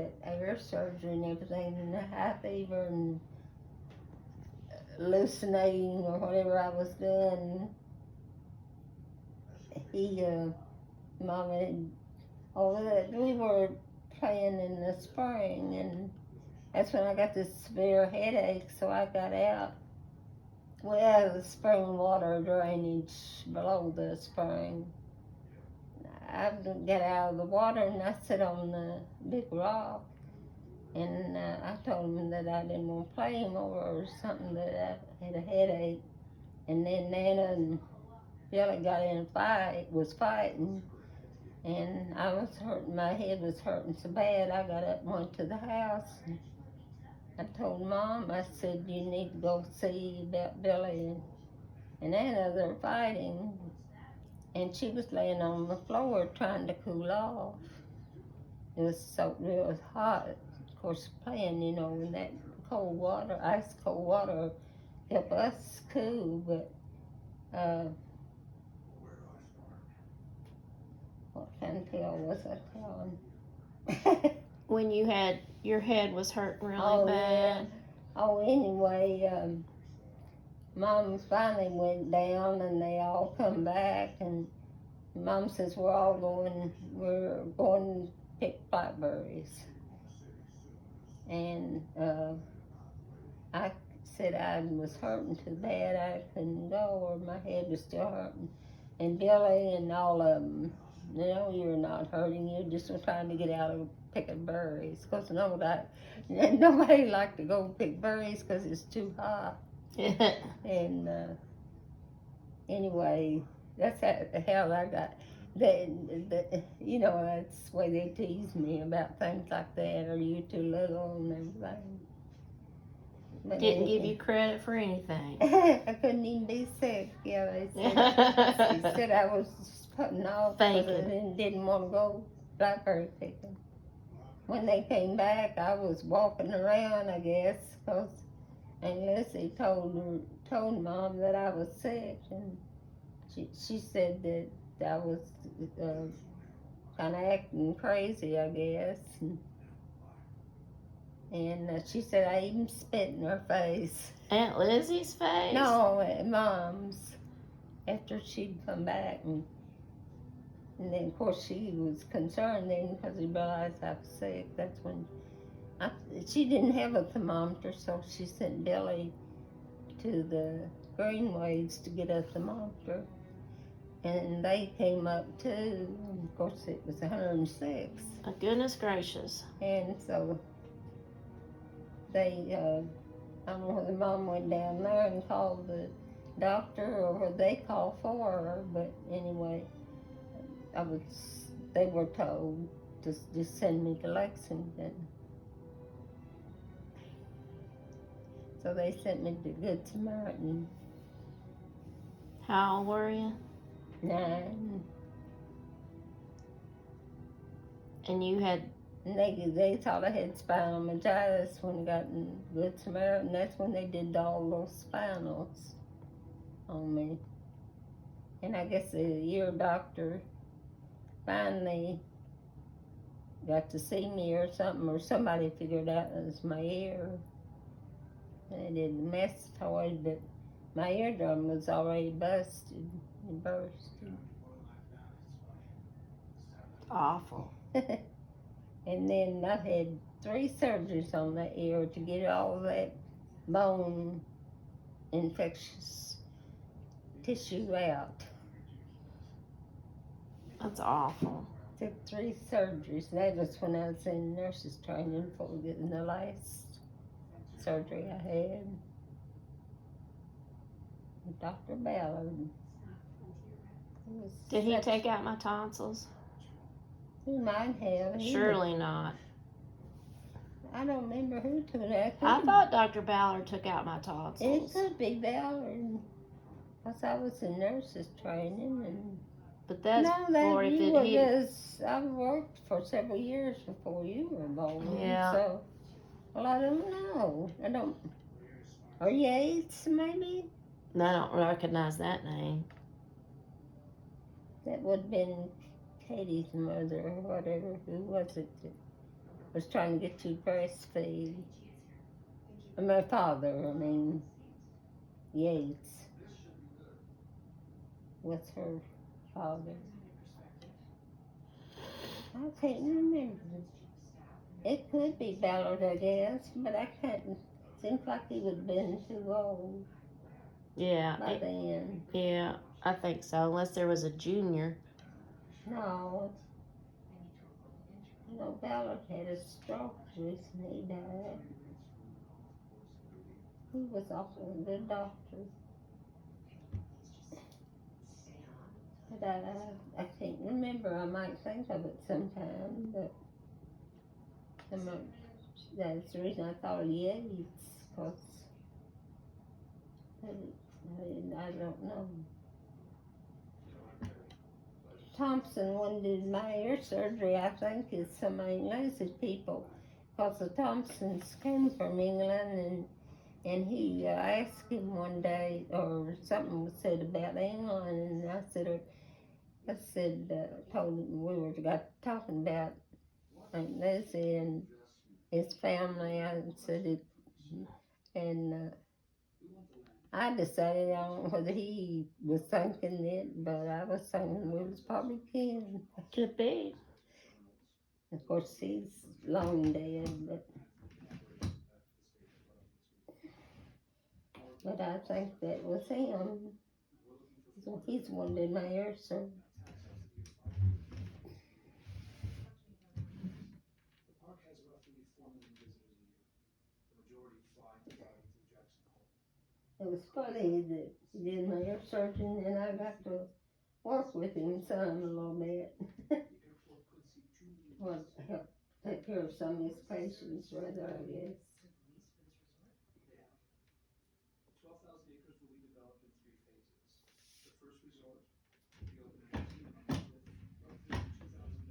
that air surgery and everything, and the high fever and hallucinating or whatever I was doing. He, Mama, had all of that. We were playing in the spring, and that's when I got this severe headache, so I got out. We have the spring water drainage below the spring. I got out of the water and I sat on the big rock, and I told him that I didn't want to play anymore or something, that I had a headache. And then Nana and Billy got in a fight, was fighting, and I was hurting, my head was hurting so bad. I got up and went to the house. And I told Mom, I said, you need to go see about Billy and Anna, they're fighting. And she was laying on the floor trying to cool off. It was hot. Of course, playing, in that cold water, ice cold water, help us cool, but what kind of tale was I telling? When you had, your head was hurting really bad. Yeah. Oh, anyway, Mom finally went down and they all come back, and Mom says we're going to pick blackberries. And I said I was hurting too bad, I couldn't go, or my head was still hurting. And Billy and all of them, you're not hurting, you just were trying to get out of picking berries. Because nobody liked to go pick berries because it's too hot. And anyway, that's how I got. That's the way they tease me about things like that. Are you too little and everything? But Didn't give you credit for anything. I couldn't even be sick. Yeah, they said I was putting off because I didn't want to go blackberry picking. When they came back, I was walking around, I guess, and Lizzie told Mom that I was sick, and she said that I was kind of acting crazy, I guess. And she said I even spit in her face. Aunt Lizzie's face? No, at Mom's. After she'd come back, and then of course she was concerned then because she realized I was sick. That's when she didn't have a thermometer, so she sent Billy to the Greenways to get a thermometer. And they came up too, and of course it was 106. Oh, goodness gracious. And so they, I don't know whether Mom went down there and called the doctor or whether they called for her, but anyway, they were told to just send me to Lexington. So they sent me to Good Samaritan. How old were you? 9. And you had... They thought I had spinal meningitis when I got in Good Samaritan. That's when they did all those spinals on me. And I guess the ear doctor finally got to see me or something, or somebody figured out it was my ear. They did the mastoid, but my eardrum was already busted and bursted. Awful. And then I had 3 surgeries on that ear to get all that bone infectious tissue out. That's awful. Took 3 surgeries. That was when I was in nurses training before getting the last surgery I had. Dr. Ballard. Did he take out my tonsils? He might have. Surely not. I don't remember who took it. I thought Dr. Ballard took out my tonsils. It could be Ballard. Because I was in nurses training. But that's before I worked for several years before you were born. Yeah. So, well, I don't know. Are you Yates, maybe? No, I don't recognize that name. That would have been Katie's mother or whatever. Who was it? was trying to get to breastfeed. My father, I mean, Yates was her father. I can't remember. It could be Ballard, I guess, but I can't. Seems like he would have been too old Yeah, by then. yeah, I think so. Unless there was a junior. No, Ballard had a stroke recently. He died. He was also a good doctor. But I can't remember. I might think of it sometime, but that's the reason I thought of Yates, because I don't know. Thompson, when did my ear surgery, I think is some Aunt Lucy's people, because the Thompsons came from England, and he asked him one day, or something was said about England, and I told him we got talking about Aunt Lucy and his family. I said it, and I decided I don't know whether he was thinking it, but I was thinking we was probably kin. Could be. Of course, he's long dead, but I think that was him. So he's the one that did my hair, so. It was funny that he did my hair surgeon, and I got to work with him some a little bit. Well, help take care of some of his patients, rather, I guess.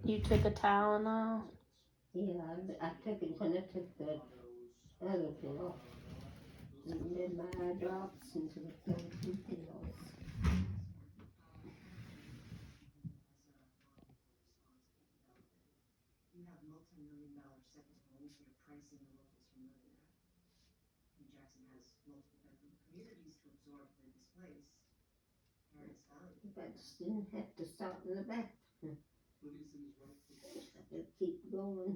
You took a Tylenol? Yeah, I took it when I took the other pill, and did my eye drops and took the 2 pills. But just didn't have to stop in the bathroom. I could keep going.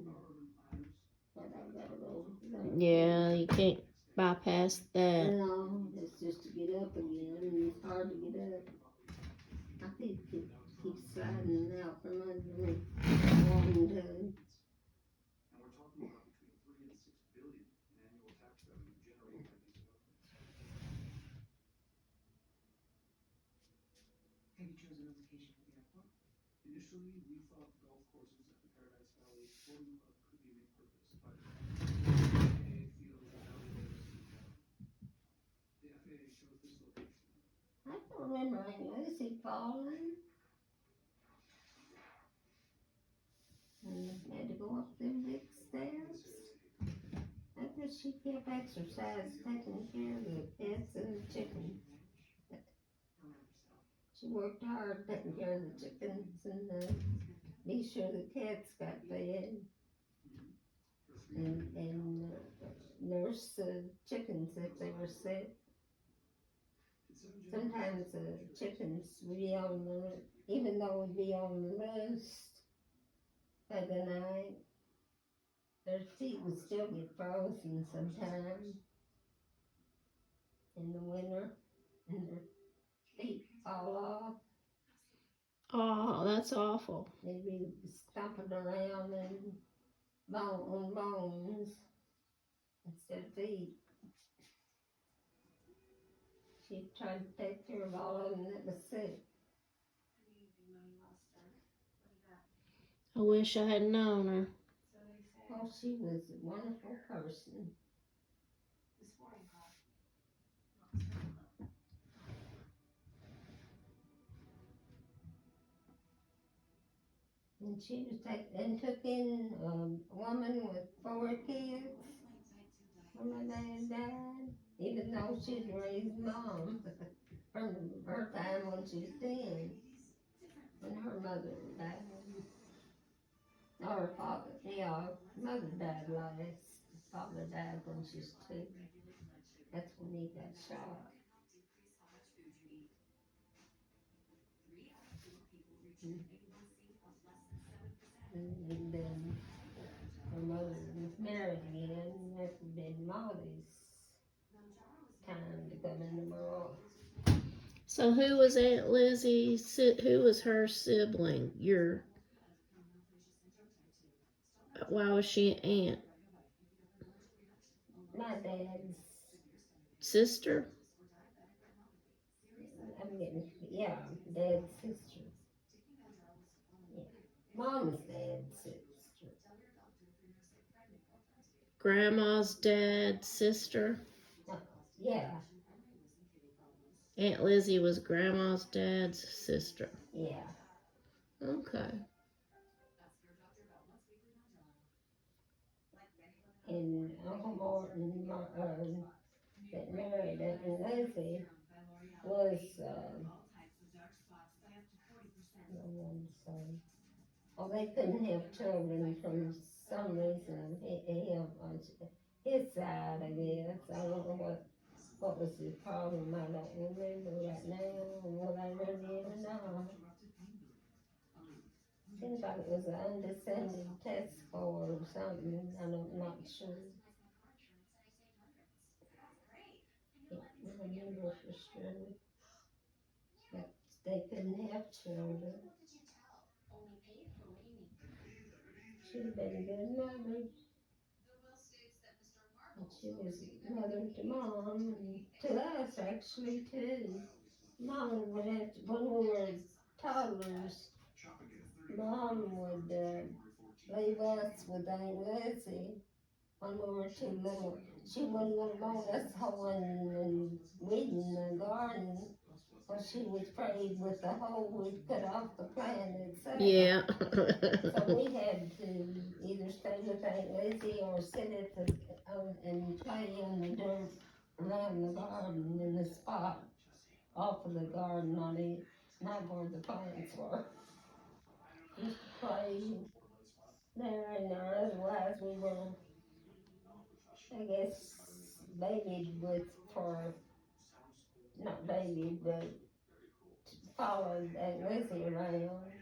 But I gotta go. Yeah, you can't bypass that. No, it's just to get up again, and it's hard to get up. I keep sliding out from under me, wanting to. I don't remember Aunt Lucy falling. And had to go up them big steps. I guess she kept exercise, taking care of the pets and the chickens. She worked hard taking care of the chickens and be sure the cats got fed. And nurse the chickens if they were sick. Sometimes the chickens would be on even though it would be on the roost by the night, their feet would still get frozen sometimes in the winter, and their feet fall off. Oh, that's awful. They'd be stomping around and on bones instead of feet. She tried to take care of all of them that was sick. I wish I had known her. Oh, she was a wonderful person. And she was took in a woman with 4 kids when my dad died, even though she'd raised mom from her time when she was 10, when her mother died. Her father, yeah, mother died last. Father died when she was 2. That's when he got shot. And then her mother was married again. That would been Molly's time to come into my life. So who was Aunt Lizzie? Who was her sibling? Why was she an aunt? My dad's, Sister? I'm getting, yeah, dad's sister. Yeah. Mom's dad's sister. Grandma's dad's sister? Yeah, Aunt Lizzie was Grandma's dad's sister. yeah. Okay. And Uncle Martin, that married Aunt Lizzie, was, I want to say, oh, they couldn't have children from some reason. His side, I guess. I don't know what was the problem. I don't remember right now. Will I really ever know? Seems like it was an undescended test score or something. I'm not sure. Can't remember for sure. But they couldn't have children. She'd have been a good mother. And she was mother to Mom and to us actually too. Mom would have to, when we were toddlers, Mom would leave us with Aunt Lizzie when we were too little. She wouldn't want us hoeing and weeding the garden, because she was afraid with the hoe we'd cut off the plant itself. Yeah. So we had to either stay with Aunt Lizzie or sit at the and play in the dirt around the garden in the spot off of the garden on it, not where the plants were. Used to play there and there. Otherwise, we were, I guess, babied with for not babied, but followed Aunt Lizzie around.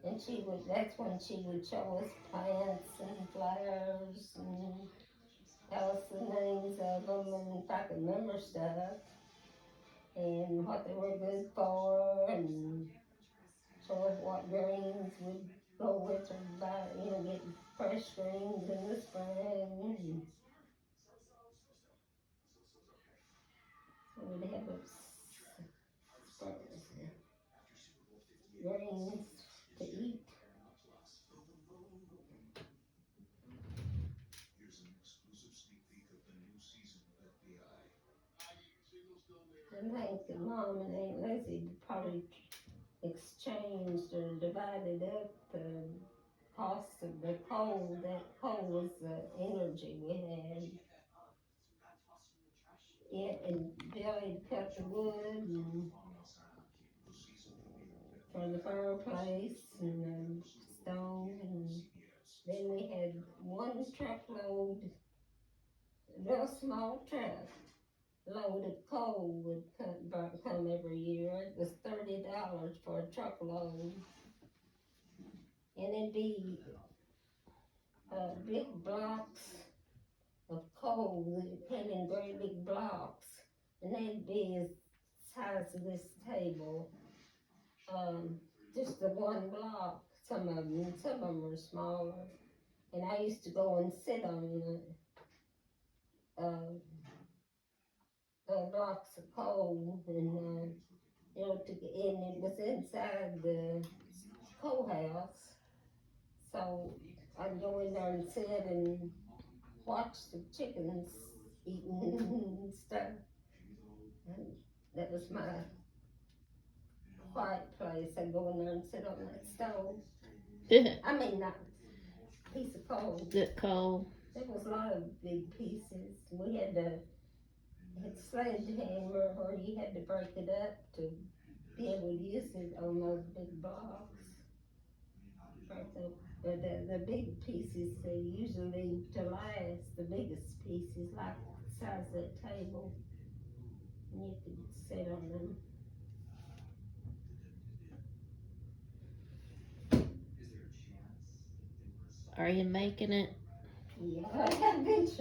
And that's when she would show us plants and flowers and tell us the names of them and if I could remember stuff and what they were good for and show us what greens would go with her by, get fresh greens in the spring. And so we'd have greens to eat. I think that Mom and Aunt Lizzie probably exchanged or divided up the cost of the coal. That coal was the energy we had. Yeah, and Billy cut the wood and for the fireplace and the stove, and then we had one truckload, a real small truck load of coal would come every year. It was $30 for a truckload, and it'd be big blocks of coal that came in very big blocks, and they'd be as size of this table. Just the one block. Some of them were smaller, and I used to go and sit on the blocks of coal, and and it was inside the coal house. So I'd go in there and sit and watch the chickens eating and stuff. And that was my quiet place. I'd go in there and sit on that stove. I mean, not piece of coal. That coal. There was a lot of big pieces. We had sledgehammer where you had to break it up to be able to use it on those big blocks. Break the But the big pieces, they usually to last, the biggest pieces, like the size of that table. And you can sit on them. Are you making it? Yeah, I've been sure.